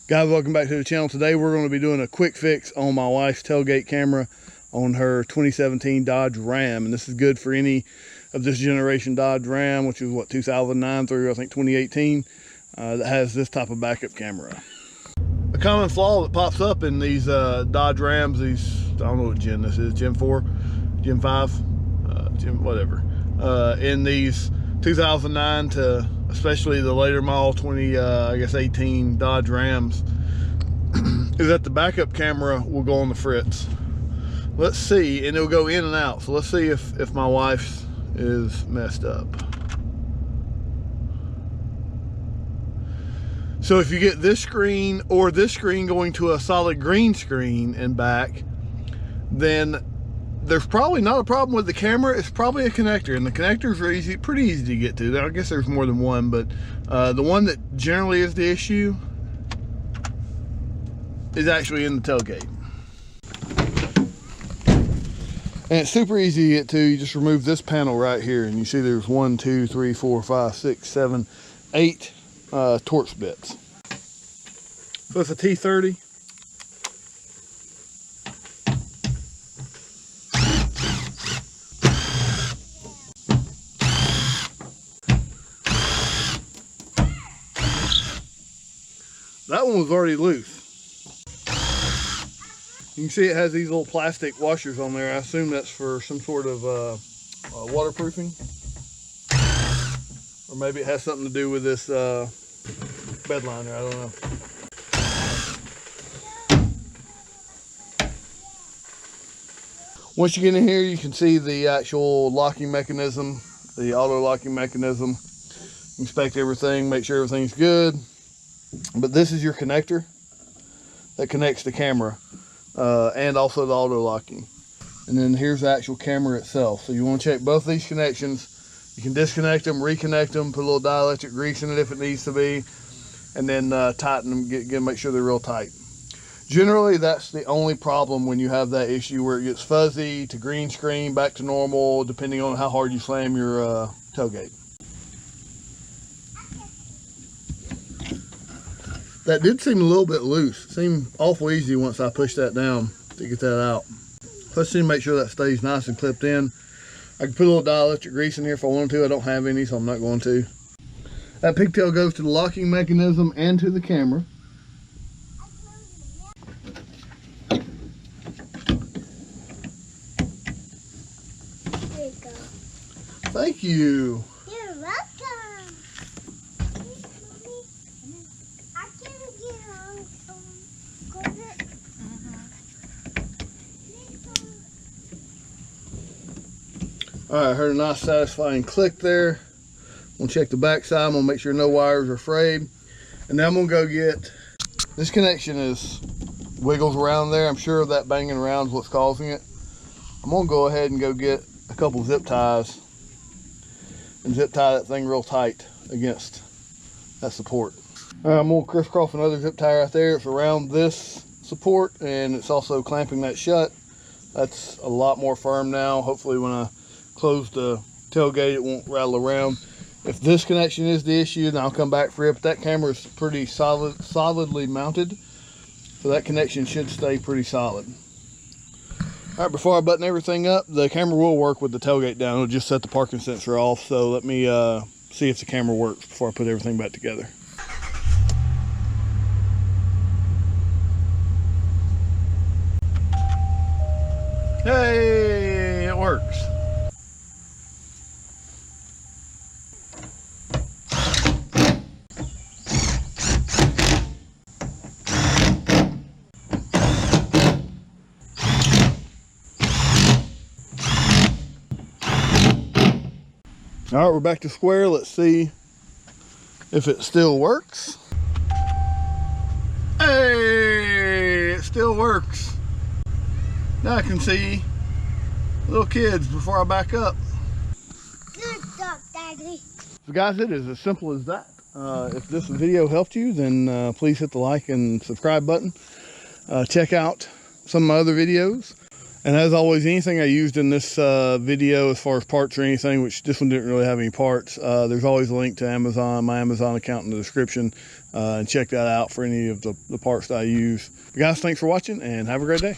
Guys, welcome back to the channel. Today we're going to be doing a quick fix on my wife's tailgate camera on her 2017 Dodge Ram. And this is good for any of this generation Dodge Ram, which is what, 2009 through I think 2018, that has this type of backup camera. A common flaw that pops up in these Dodge Rams, I don't know what gen this is, gen 4, gen 5, gen whatever, in these 2009 to especially the later model 18 Dodge Rams, is that the backup camera will go on the fritz. Let's see, and it'll go in and out. So let's see if my wife's is messed up. So if you get this screen or this screen going to a solid green screen and back, then there's probably not a problem with the camera. It's probably a connector, and the connectors are pretty easy to get to. I guess there's more than one, but the one that generally is the issue is actually in the tailgate. And it's super easy to get to. You just remove this panel right here, and you see there's 1, 2, 3, 4, 5, 6, 7, 8 Torx bits. So it's a T30. That one was already loose. You can see it has these little plastic washers on there. I assume that's for some sort of waterproofing. Or maybe it has something to do with this bed liner, I don't know. Once you get in here, you can see the actual locking mechanism, the auto locking mechanism. Inspect everything, make sure everything's good. But this is your connector that connects the camera and also the auto locking. And then here's the actual camera itself. So you want to check both these connections. You can disconnect them, reconnect them, put a little dielectric grease in it if it needs to be, and then tighten them, make sure they're real tight. Generally, that's the only problem when you have that issue where it gets fuzzy to green screen, back to normal, depending on how hard you slam your tailgate. That did seem a little bit loose. It seemed awful easy once I pushed that down to get that out. Let's see, make sure that stays nice and clipped in. I can put a little dielectric grease in here if I wanted to. I don't have any, so I'm not going to. That pigtail goes to the locking mechanism and to the camera. There you go. Thank you. You're welcome. All right, I heard a nice satisfying click there. I'm gonna check the back side. I'm gonna make sure no wires are frayed. And then I'm gonna go get, this connection wiggles around there. I'm sure that banging around is what's causing it. I'm gonna go ahead and go get a couple zip ties and zip tie that thing real tight against that support. All right, I'm gonna crisscross another zip tie right there. It's around this support, and it's also clamping that shut. That's a lot more firm now. Hopefully when I close the tailgate, it won't rattle around. If this connection is the issue, then I'll come back for it. But that camera is pretty solidly mounted, so that connection should stay pretty solid. All right, before I button everything up, the camera will work with the tailgate down. It'll just set the parking sensor off. So let me see if the camera works before I put everything back together. Hey, it works. All right, we're back to square. Let's see if it still works. Hey, it still works. Now I can see little kids before I back up. Good job, Daddy. So guys, it is as simple as that. If this video helped you, then please hit the like and subscribe button. Check out some of my other videos. And as always, anything I used in this video as far as parts or anything, which this one didn't really have any parts, there's always a link to Amazon, my Amazon account in the description, and check that out for any of the parts that I use. But guys, thanks for watching and have a great day.